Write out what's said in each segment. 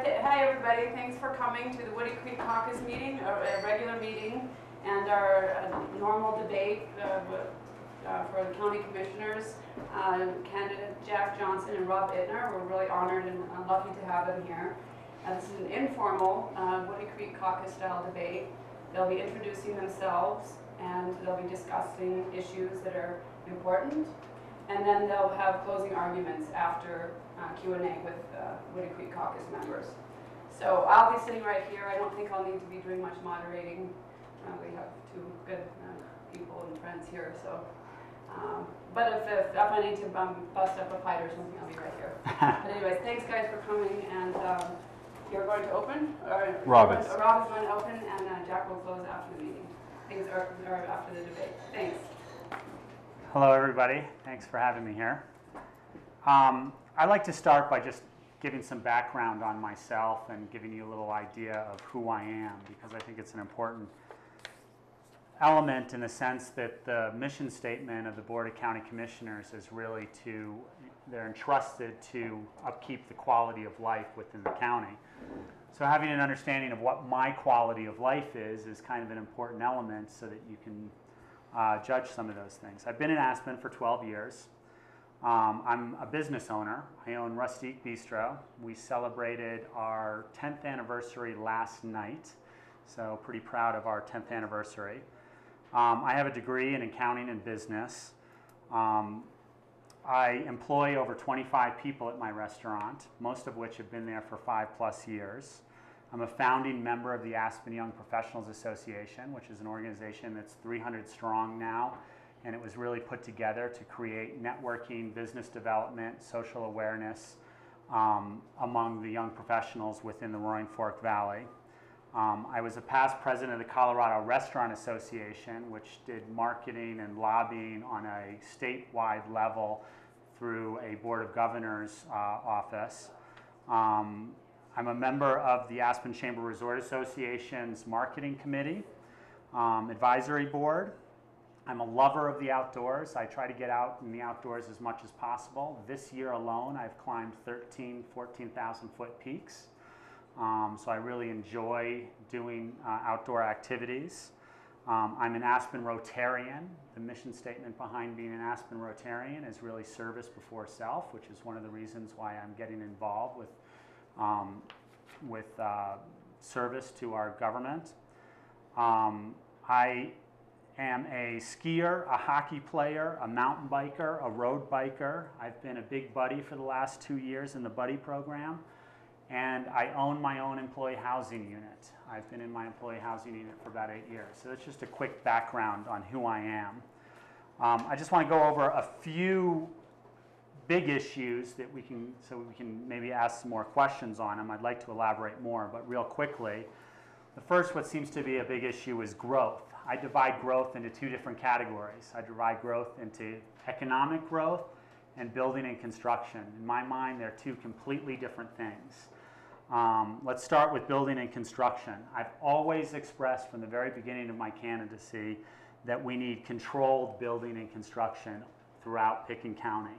Hi everybody, thanks for coming to the Woody Creek Caucus meeting, a regular meeting, and our normal debate for the county commissioners. Candidate Jack Johnson and Rob Ittner. We're really honored and lucky to have them here. This is an informal Woody Creek Caucus style debate. They'll be introducing themselves and they'll be discussing issues that are important, and then they'll have closing arguments after Q&A with Woody Creek Caucus members. So I'll be sitting right here. I don't think I'll need to be doing much moderating. We have two good people and friends here. So, but if I need to bust up a fight or something, I'll be right here. But anyways, thanks guys for coming. And you're going to open? Rob is. Rob is going to open, and Jack will close after the meeting. Things are after the debate. Thanks. Hello, everybody. Thanks for having me here. I'd like to start by just giving some background on myself and giving you a little idea of who I am, because I think it's an important element in the sense that the mission statement of the Board of County Commissioners is really they're entrusted to upkeep the quality of life within the county. So having an understanding of what my quality of life is kind of an important element so that you can judge some of those things. I've been in Aspen for 12 years. I'm a business owner. I own Rustique Bistro. We celebrated our 10th anniversary last night, so pretty proud of our 10th anniversary. I have a degree in accounting and business. I employ over 25 people at my restaurant, most of which have been there for 5+ years. I'm a founding member of the Aspen Young Professionals Association, which is an organization that's 300 strong now, and it was really put together to create networking, business development, social awareness among the young professionals within the Roaring Fork Valley. I was a past president of the Colorado Restaurant Association, which did marketing and lobbying on a statewide level through a Board of Governors office. I'm a member of the Aspen Chamber Resort Association's Marketing Committee, Advisory Board. I'm a lover of the outdoors. I try to get out in the outdoors as much as possible. This year alone, I've climbed 14,000 foot peaks. So I really enjoy doing outdoor activities. I'm an Aspen Rotarian. The mission statement behind being an Aspen Rotarian is really service before self, which is one of the reasons why I'm getting involved with service to our government. I am a skier, a hockey player, a mountain biker, a road biker. I've been a big buddy for the last 2 years in the buddy program, and I own my own employee housing unit. I've been in my employee housing unit for about 8 years. So that's just a quick background on who I am. I just want to go over a few big issues that we can maybe ask some more questions on them. I'd like to elaborate more, but real quickly, the first, what seems to be a big issue, is growth. I divide growth into two different categories. I divide growth into economic growth and building and construction. In my mind, they're two completely different things. Let's start with building and construction. I've always expressed from the very beginning of my candidacy that we need controlled building and construction throughout Pitkin County.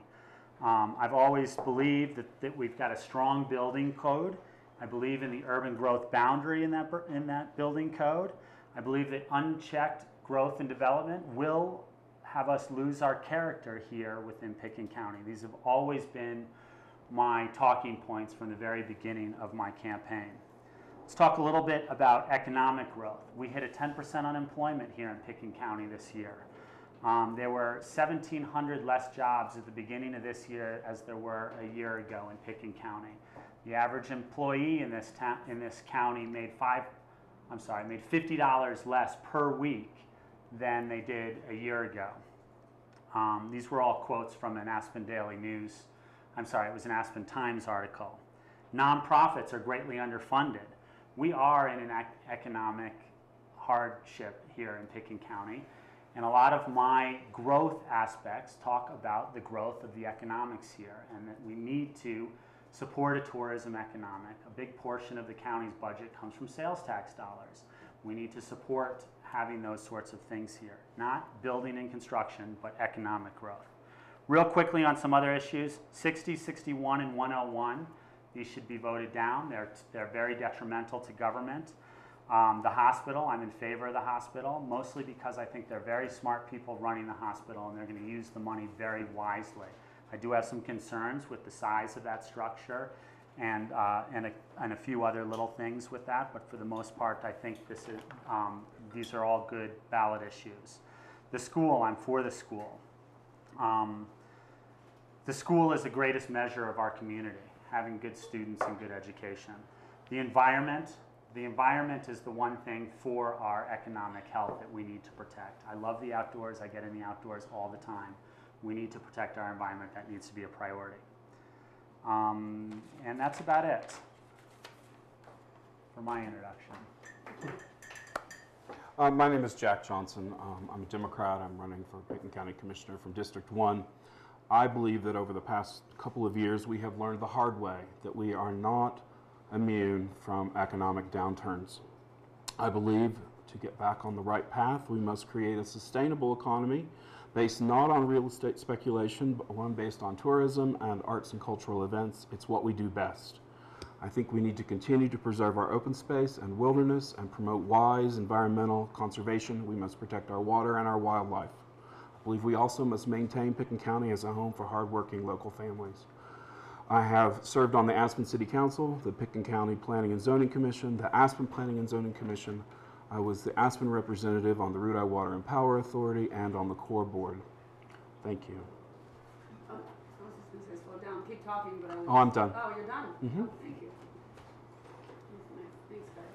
I've always believed that we've got a strong building code. I believe in the urban growth boundary in that building code. I believe that unchecked growth and development will have us lose our character here within Pitkin County. These have always been my talking points from the very beginning of my campaign. Let's talk a little bit about economic growth. We hit a 10% unemployment here in Pitkin County this year. There were 1,700 less jobs at the beginning of this year as there were a year ago in Pitkin County. The average employee in this county made $50 less per week than they did a year ago. These were all quotes from an Aspen Daily News. It was an Aspen Times article. Nonprofits are greatly underfunded. We are in an economic hardship here in Pitkin County, and a lot of my growth aspects talk about the growth of the economics here, and that we need to support a tourism economic. A big portion of the county's budget comes from sales tax dollars. We need to support having those sorts of things here. Not building and construction, but economic growth. Real quickly on some other issues, 60, 61, and 101. These should be voted down. They're very detrimental to government. The hospital, I'm in favor of the hospital, mostly because I think they're very smart people running the hospital and they're going to use the money very wisely. I do have some concerns with the size of that structure and a few other little things with that, but for the most part, I think these are all good ballot issues. The school, I'm for the school. The school is the greatest measure of our community, having good students and good education. The environment is the one thing for our economic health that we need to protect. I love the outdoors. I get in the outdoors all the time. We need to protect our environment. That needs to be a priority. And that's about it for my introduction. My name is Jack Johnson. I'm a Democrat. I'm running for Pitkin County Commissioner from District 1. I believe that over the past couple of years, we have learned the hard way that we are not immune from economic downturns. I believe to get back on the right path, we must create a sustainable economy based not on real estate speculation, but one based on tourism and arts and cultural events. It's what we do best. I think we need to continue to preserve our open space and wilderness and promote wise environmental conservation. We must protect our water and our wildlife. I believe we also must maintain Pitkin County as a home for hardworking local families. I have served on the Aspen City Council, the Pitkin County Planning and Zoning Commission, the Aspen Planning and Zoning Commission. I was the Aspen representative on the Root Eye Water and Power Authority and on the Core Board. Thank you. Oh, I was just going to say slow down. Keep talking, but I was... Oh, I'm done. Oh, you're done? Mm-hmm. Oh, thank you. Thanks, guys.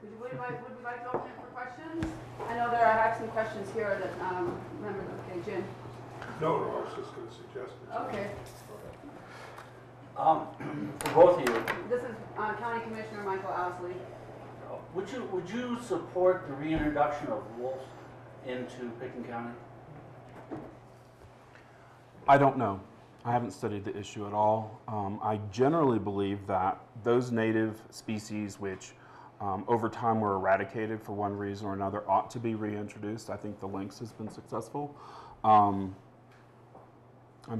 Would we like to open it for questions? I know I have some questions here that, remember, okay, Jim. No, I was just going to suggest it. Okay. For both of you, This is County Commissioner Michael Owsley. would you support the reintroduction of wolves into Pitkin County? I don't know. I haven't studied the issue at all. I generally believe that those native species which over time were eradicated for one reason or another ought to be reintroduced. I think the lynx has been successful. I'm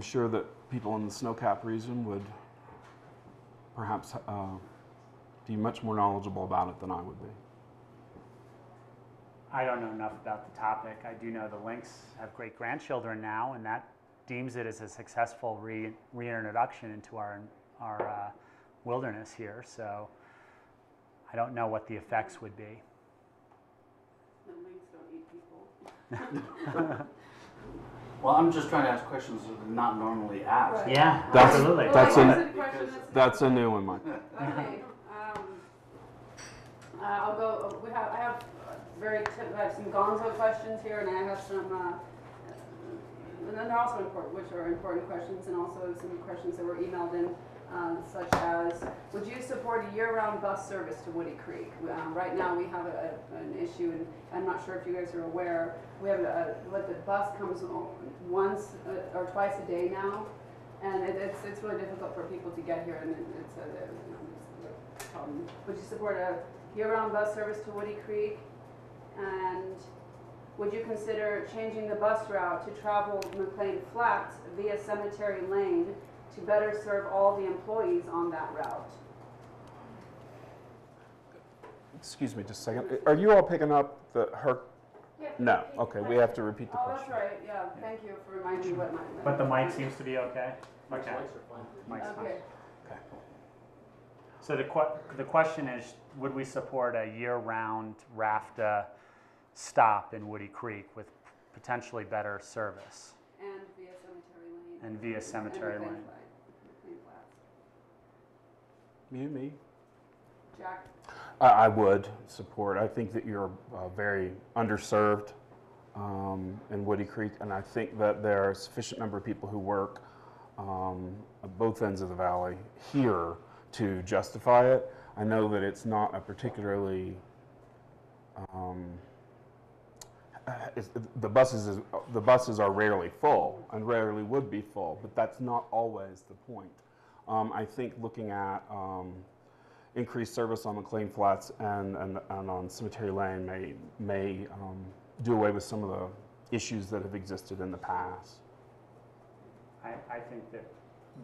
sure that people in the snowcap region would perhaps be much more knowledgeable about it than I would be. I don't know enough about the topic. I do know the lynx have great-grandchildren now, and that deems it as a successful reintroduction into our wilderness here. So I don't know what the effects would be. The lynx don't eat people. Well, I'm just trying to ask questions that are not normally asked. Right. Yeah, That's- absolutely. that's Well, a- that's a question That's a new one, Mike. Okay, I'll go, I have some Gonzo questions here, and I have some, and then they're also important, which are important questions, and also some questions that were emailed in, such as, would you support a year-round bus service to Woody Creek? Right now, we have an issue, and I'm not sure if you guys are aware, we have the bus comes once or twice a day now, and it's really difficult for people to get here, and it's a problem. Would you support a year-round bus service to Woody Creek? And would you consider changing the bus route to travel McLean Flats via Cemetery Lane to better serve all the employees on that route? Excuse me just a second. Are you all picking up her? Yeah, No. Okay, we have to repeat the Oh, question. that's right, yeah, thank you for reminding me what my... But the mic seems to be okay? Okay. Mic's fine. Okay. Okay. So the question is, would we support a year-round RAFTA stop in Woody Creek with potentially better service? And via Cemetery Lane. And via Cemetery McLean Lane. Flats. Me? Jack? I would support. I think that you're very underserved in Woody Creek, and I think that there are a sufficient number of people who work at both ends of the valley here to justify it. I know that it's not a particularly the buses are rarely full and rarely would be full, but that's not always the point. I think looking at increased service on McLean Flats and on Cemetery Lane may do away with some of the issues that have existed in the past. I think that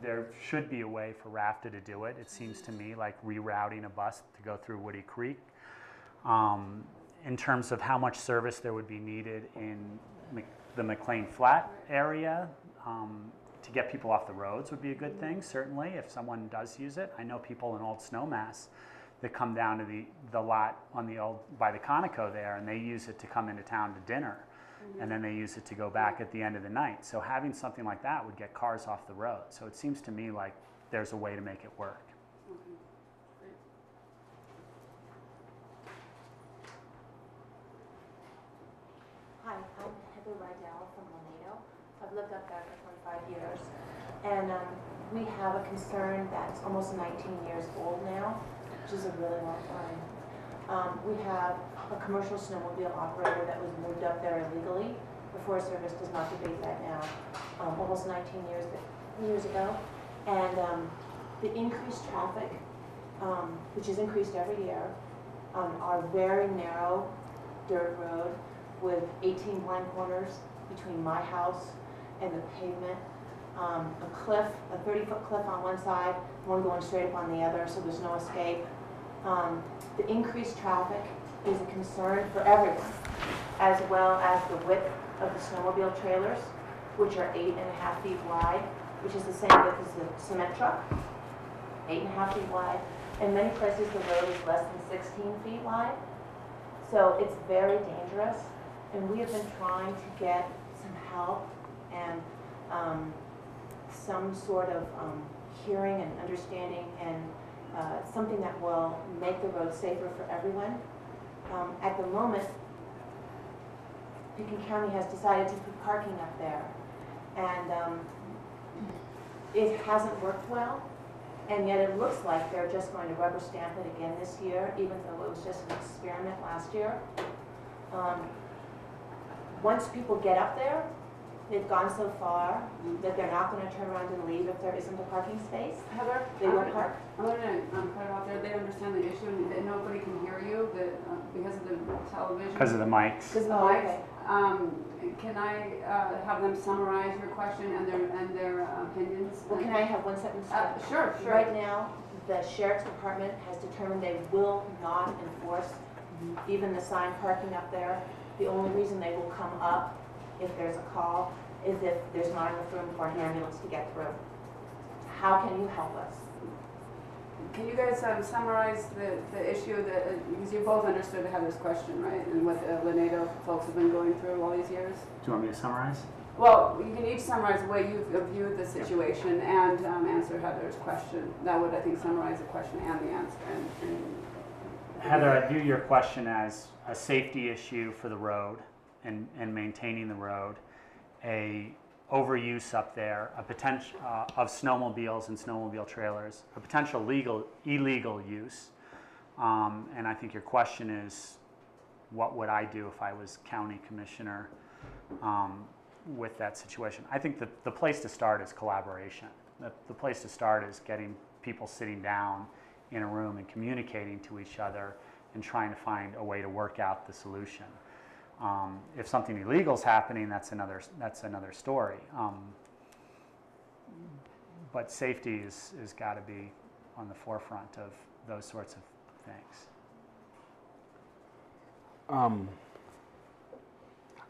there should be a way for RAFTA to do it. It seems to me like rerouting a bus to go through Woody Creek. In terms of how much service there would be needed in the McLean Flat area, to get people off the roads would be a good thing, certainly, if someone does use it. I know people in Old Snowmass that come down to the lot on the old, by the Conoco there, and they use it to come into town to dinner. And then they use it to go back at the end of the night. So having something like that would get cars off the road. So it seems to me like there's a way to make it work. Hi, I'm Heather Rydell from Laredo. I've lived up there for 25 years. And we have a concern that's almost 19 years old now, which is a really long time. We have a commercial snowmobile operator that was moved up there illegally. The Forest Service does not debate that now, almost 19 years ago. And the increased traffic, which has increased every year, our very narrow dirt road with 18 blind corners between my house and the pavement, a cliff, a 30-foot cliff on one side, one going straight up on the other, so there's no escape. The increased traffic is a concern for everyone, as well as the width of the snowmobile trailers, which are 8.5 feet wide, which is the same width as the cement truck, 8.5 feet wide. In many places, the road is less than 16 feet wide, so it's very dangerous. And we have been trying to get some help and some sort of hearing and understanding and something that will make the road safer for everyone. At the moment, Pitkin County has decided to put parking up there, and it hasn't worked well, and yet it looks like they're just going to rubber stamp it again this year, even though it was just an experiment last year. Once people get up there, they've gone so far that they're not going to turn around and leave if there isn't a parking space. Heather, They will park. I'm going to put it out there. They understand the issue and that nobody can hear you because of the television. Because of the mics. Because of the Oh, mics. okay. Can I have them summarize your question and their opinions? Well, can I have one sentence? Sure. Right now, the sheriff's department has determined they will not enforce even the sign parking up there. The only reason they will come up if there's a call is if there's not enough room for an ambulance to get through. How can you help us? Can you guys summarize the issue because you both understood Heather's question, right? And what the Laredo folks have been going through all these years? Do you want me to summarize? Well, you can each summarize the way you've viewed the situation and answer Heather's question. That would, I think, summarize the question and the answer. Heather, I view your question as a safety issue for the road and maintaining the road, a overuse up there, a potential of snowmobiles and snowmobile trailers, a potential illegal use, and I think your question is, what would I do if I was county commissioner with that situation? I think that the place to start is collaboration. The place to start is getting people sitting down in a room and communicating to each other and trying to find a way to work out the solution. If something illegal is happening, that's another story. But safety is got to be on the forefront of those sorts of things.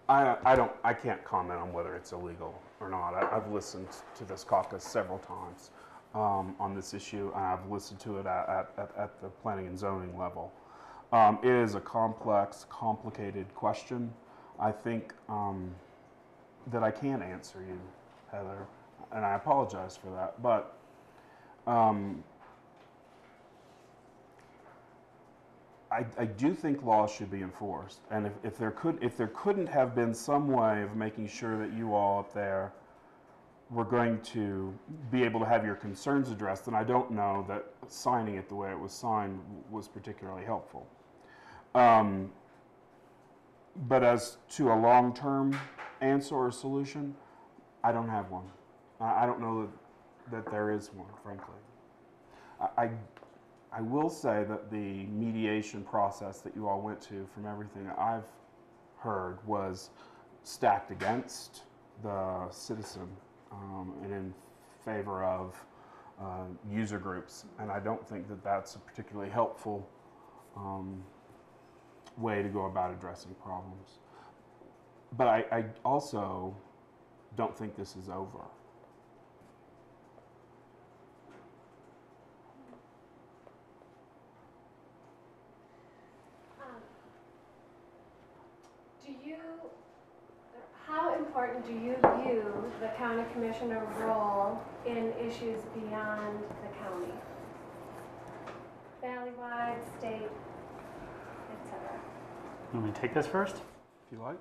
I can't comment on whether it's illegal or not. I've listened to this caucus several times on this issue, and I've listened to it at the planning and zoning level. It is a complex, complicated question. I think that I can't answer you, Heather, and I apologize for that. But I do think laws should be enforced, and if there couldn't have been some way of making sure that you all up there were going to be able to have your concerns addressed, then I don't know that signing it the way it was signed was particularly helpful. But as to a long-term answer or solution, I don't have one. I don't know that there is one, frankly. I will say that the mediation process that you all went to, from everything I've heard, was stacked against the citizen and in favor of user groups, and I don't think that that's a particularly helpful way to go about addressing problems. But I also don't think this is over. How important do you view the county commissioner role in issues beyond the county? Valley-wide, state, etc. You want me to take this first? If you like.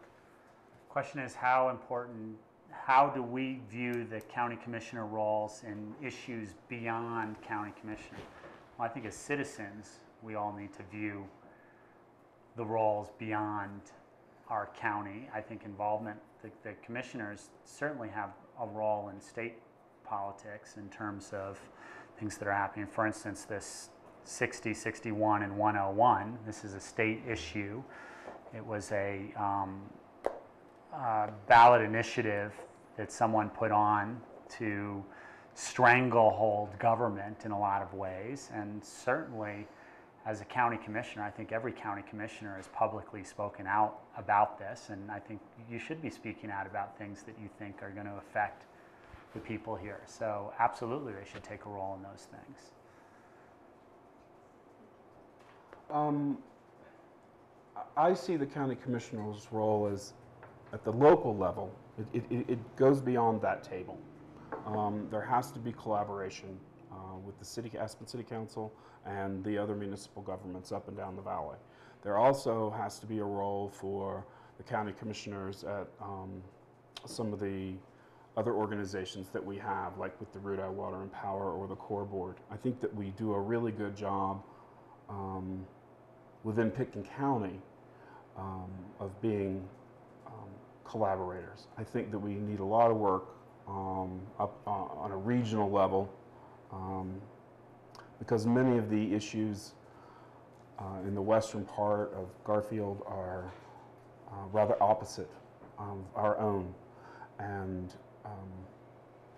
Question is how do we view the county commissioner roles in issues beyond county commissioner? Well, I think as citizens, we all need to view the roles beyond our county. I think involvement, the commissioners certainly have a role in state politics in terms of things that are happening. For instance, this 60, 61, and 101, this is a state issue. It was a ballot initiative that someone put on to stranglehold government in a lot of ways, and certainly as a county commissioner, I think every county commissioner has publicly spoken out about this, and I think you should be speaking out about things that you think are going to affect the people here. So absolutely they should take a role in those things. I see the county commissioner's role as, at the local level, it goes beyond that table. There has to be collaboration with the Aspen City Council and the other municipal governments up and down the valley. There also has to be a role for the county commissioners at some of the other organizations that we have, like with the Root Eye Water and Power or the Core Board. I think that we do a really good job within Pitkin County of being collaborators. I think that we need a lot of work up on a regional level because many of the issues in the western part of Garfield are rather opposite of our own. And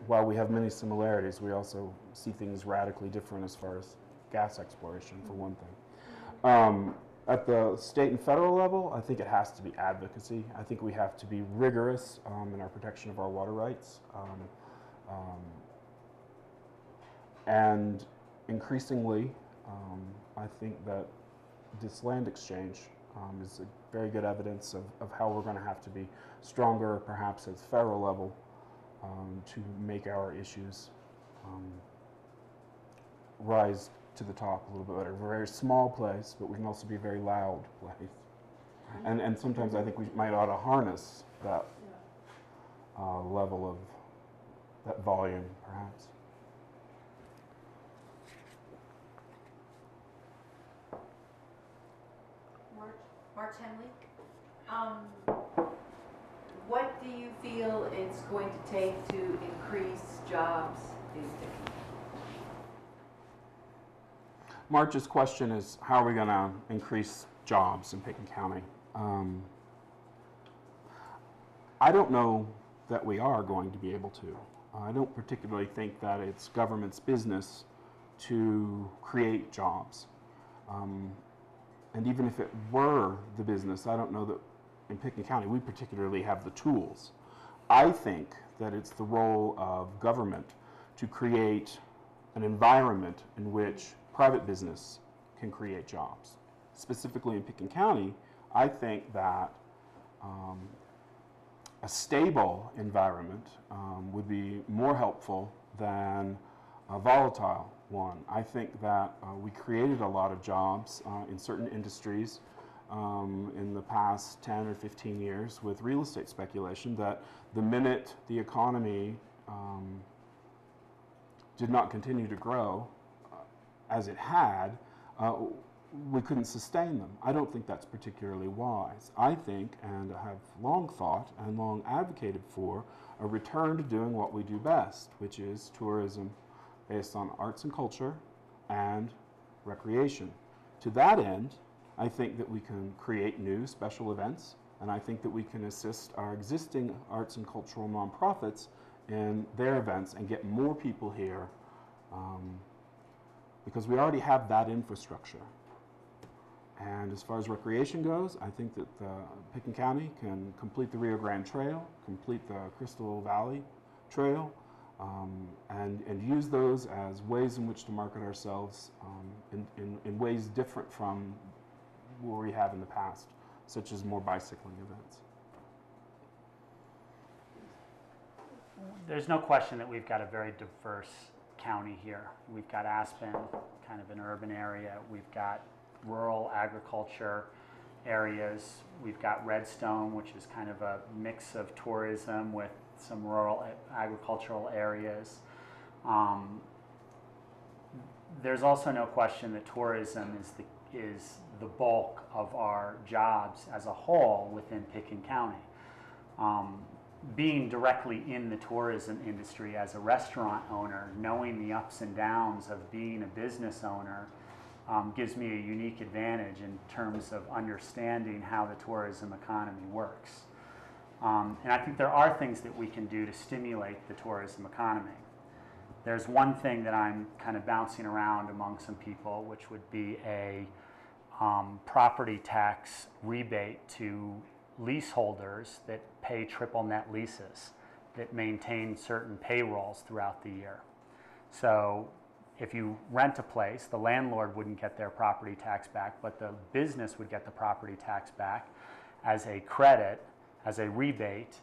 while we have many similarities, we also see things radically different as far as gas exploration, for one thing. At the state and federal level, I think it has to be advocacy. I think we have to be rigorous in our protection of our water rights. And increasingly, I think that this land exchange is a very good evidence of how we're going to have to be stronger, perhaps at the federal level, to make our issues rise to the top a little bit better. We're a very small place, but we can also be a very loud place. And sometimes I think we might ought to harness that level of that volume, perhaps. March Henley. What do you feel it's going to take to increase jobs in Pitkin? March's question is, how are we going to increase jobs in Pitkin County? I don't know that we are going to be able to. I don't particularly think that it's government's business to create jobs. And even if it were the business, I don't know that in Pitkin County we particularly have the tools. I think that it's the role of government to create an environment in which private business can create jobs. Specifically in Pitkin County, I think that a stable environment would be more helpful than a volatile one. I think that we created a lot of jobs in certain industries in the past 10 or 15 years with real estate speculation, that the minute the economy did not continue to grow as it had, we couldn't sustain them. I don't think that's particularly wise. I think, and I have long thought and long advocated for, a return to doing what we do best, which is tourism based on arts and culture and recreation. To that end, I think that we can create new special events, and I think that we can assist our existing arts and cultural nonprofits in their events and get more people here, because we already have that infrastructure. And as far as recreation goes, I think that Pitkin County can complete the Rio Grande Trail, complete the Crystal Valley Trail, and use those as ways in which to market ourselves in ways different from what we have in the past, such as more bicycling events. There's no question that we've got a very diverse county here. We've got Aspen, kind of an urban area. We've got rural agriculture areas. We've got Redstone, which is kind of a mix of tourism with some rural agricultural areas. There's also no question that tourism is the bulk of our jobs as a whole within Pitkin County. Being directly in the tourism industry as a restaurant owner, knowing the ups and downs of being a business owner, gives me a unique advantage in terms of understanding how the tourism economy works. And I think there are things that we can do to stimulate the tourism economy. There's one thing that I'm kind of bouncing around among some people, which would be a property tax rebate to leaseholders that pay triple net leases that maintain certain payrolls throughout the year. So if you rent a place, the landlord wouldn't get their property tax back, but the business would get the property tax back as a credit, as a rebate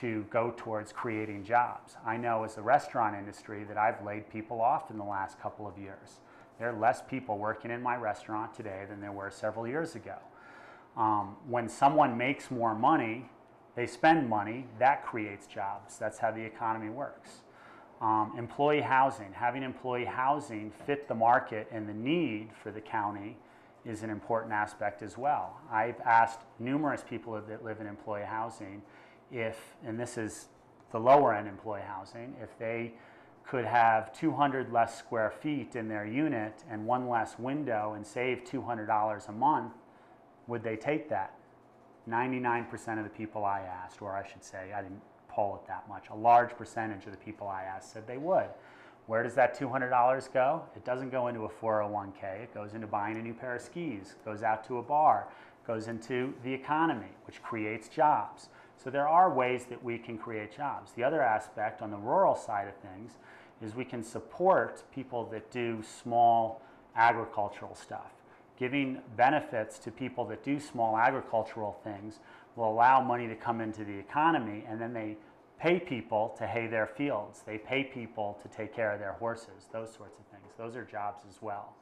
to go towards creating jobs. I know as a restaurant industry that I've laid people off in the last couple of years. There are less people working in my restaurant today than there were several years ago. When someone makes more money, they spend money, that creates jobs. That's how the economy works. Employee housing, having employee housing fit the market and the need for the county is an important aspect as well. I've asked numerous people that live in employee housing if, and this is the lower end employee housing, if they could have 200 less square feet in their unit and one less window and save $200 a month, would they take that? 99% of the people I asked, or I should say, I didn't poll it that much, a large percentage of the people I asked said they would. Where does that $200 go? It doesn't go into a 401k, it goes into buying a new pair of skis, it goes out to a bar, it goes into the economy, which creates jobs. So there are ways that we can create jobs. The other aspect on the rural side of things is we can support people that do small agricultural stuff. Giving benefits to people that do small agricultural things will allow money to come into the economy, and then they pay people to hay their fields. They pay people to take care of their horses, those sorts of things. Those are jobs as well.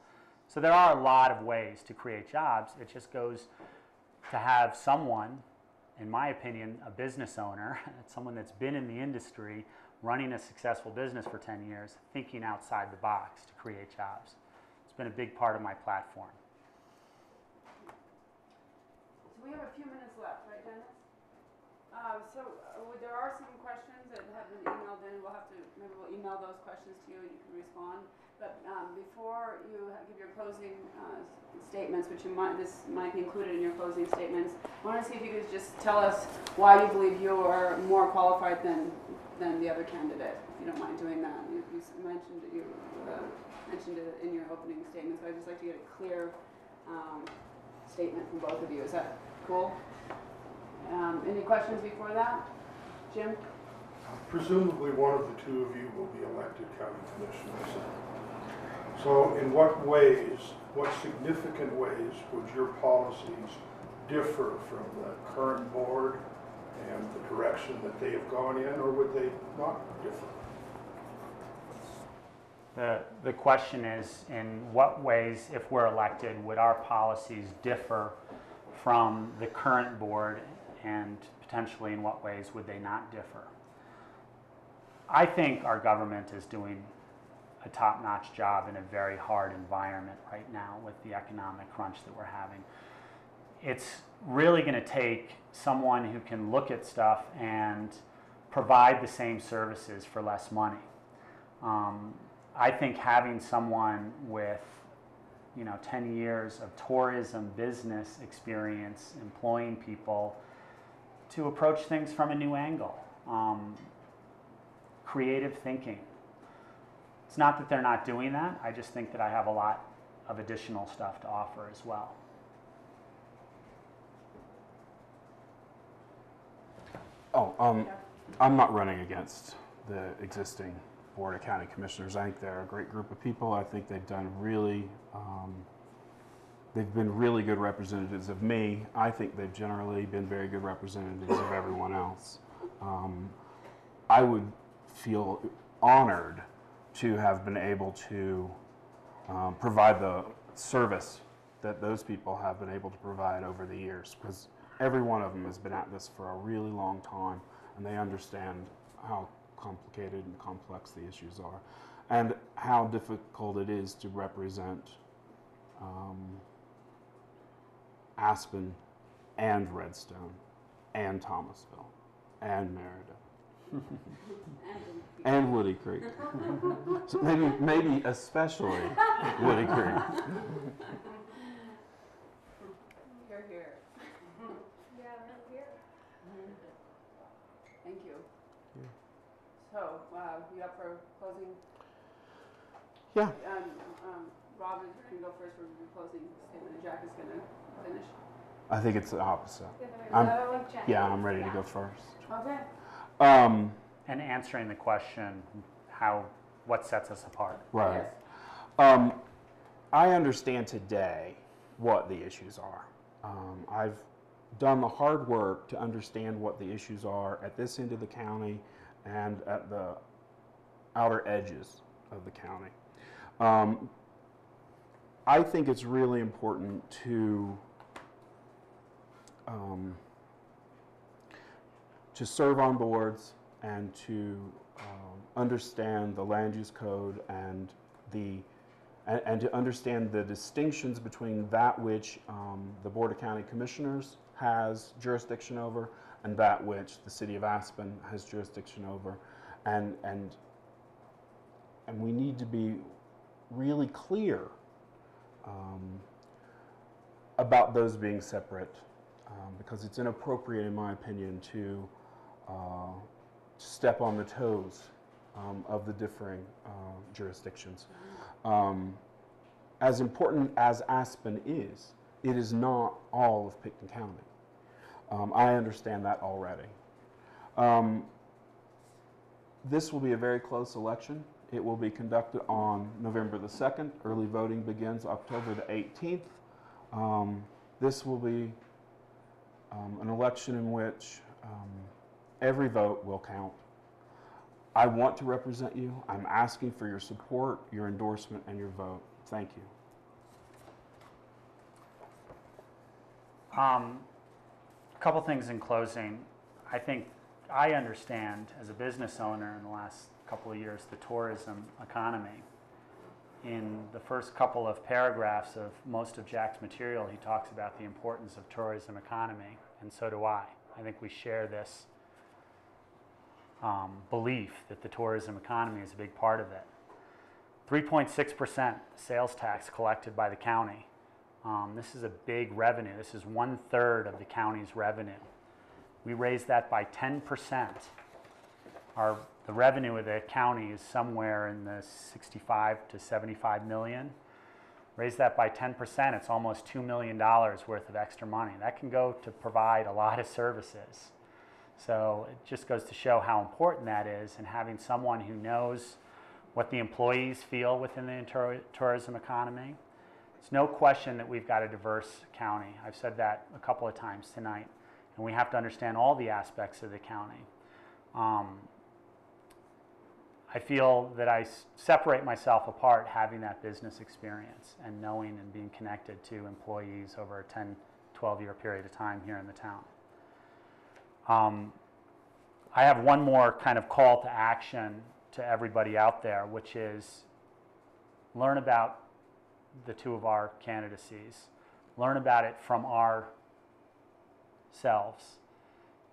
So there are a lot of ways to create jobs. It just goes to have someone, in my opinion, a business owner, someone that's been in the industry, running a successful business for 10 years, thinking outside the box to create jobs. It's been a big part of my platform. We have a few minutes left, right, Dennis? There are some questions that have been emailed in. Maybe we'll email those questions to you and you can respond. But before you give your closing statements, this might be included in your closing statements, I want to see if you could just tell us why you believe you are more qualified than the other candidate, if you don't mind doing that. You mentioned it in your opening statement, so I'd just like to get a clear statement from both of you. Is that cool? Any questions before that? Jim? Presumably one of the two of you will be elected county commissioners. So in what significant ways would your policies differ from the current board and the direction that they have gone in, or would they not differ? The question is, in what ways, if we're elected, would our policies differ from the current board, and potentially in what ways would they not differ? I think our government is doing a top-notch job in a very hard environment right now with the economic crunch that we're having. It's really going to take someone who can look at stuff and provide the same services for less money. I think having someone with 10 years of tourism business experience employing people to approach things from a new angle. creative thinking. It's not that they're not doing that, I just think that I have a lot of additional stuff to offer as well. I'm not running against the existing Board of County Commissioners. I think they're a great group of people. I think they've done they've been really good representatives of me. I think they've generally been very good representatives of everyone else. I would feel honored to have been able to provide the service that those people have been able to provide over the years, because every one of them has been at this for a really long time, and they understand how complicated and complex the issues are, and how difficult it is to represent Aspen and Redstone and Thomasville and Merida and Woody Creek. So maybe especially Woody Creek. You're here. Yeah, right here. Thank you. Yeah. So, you up for closing? Yeah. Rob is going to go first for your closing statement, and Jack is going to finish. I think it's the opposite. Jack. Yeah, I'm ready to go first. Okay. And answering the question, what sets us apart? Right. Yes. I understand today what the issues are. I've done the hard work to understand what the issues are at this end of the county and at the outer edges of the county. I think it's really important to serve on boards and to understand the land use code and to understand the distinctions between that which the Board of County Commissioners has jurisdiction over and that which the City of Aspen has jurisdiction over, and we need to be really clear about those being separate, because it's inappropriate, in my opinion, to step on the toes of the differing jurisdictions. As important as Aspen is, it is not all of Pitkin County. I understand that already. This will be a very close election. It will be conducted on November the 2nd. Early voting begins October the 18th. This will be an election in which every vote will count. I want to represent you. I'm asking for your support, your endorsement, and your vote. Thank you. A couple things in closing. I think I understand as a business owner in the last couple of years the tourism economy. In the first couple of paragraphs of most of Jack's material, he talks about the importance of tourism economy, and so do I. I think we share this belief that the tourism economy is a big part of it. 3.6% sales tax collected by the county. This is a big revenue. This is 1/3 of the county's revenue. We raised that by 10%. The revenue of the county is somewhere in the 65 to 75 million. Raise that by 10%, it's almost $2 million worth of extra money. That can go to provide a lot of services. So it just goes to show how important that is, and having someone who knows what the employees feel within the tourism economy. It's no question that we've got a diverse county. I've said that a couple of times tonight, and we have to understand all the aspects of the county. I feel that I separate myself apart having that business experience and knowing and being connected to employees over a 10, 12-year period of time here in the town. I have one more kind of call to action to everybody out there, which is learn about the two of our candidacies. Learn about it from ourselves.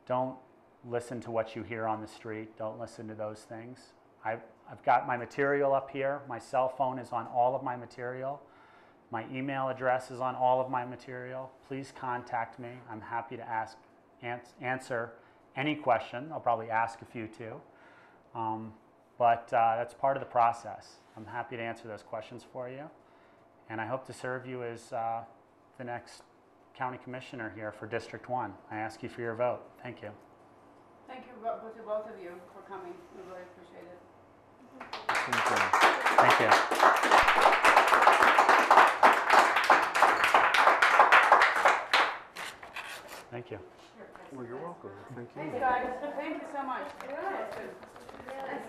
Don't listen to what you hear on the street. Don't listen to those things. I've got my material up here. My cell phone is on all of my material. My email address is on all of my material. Please contact me. I'm happy to answer any question. I'll probably ask a few too. But that's part of the process. I'm happy to answer those questions for you. And I hope to serve you as the next county commissioner here for District 1. I ask you for your vote. Thank you. Thank you to both of you for coming. We really appreciate it. Thank you. Thank you. Well, you're welcome. Thank you. Thanks, guys. Thank you so much. Good. Yes.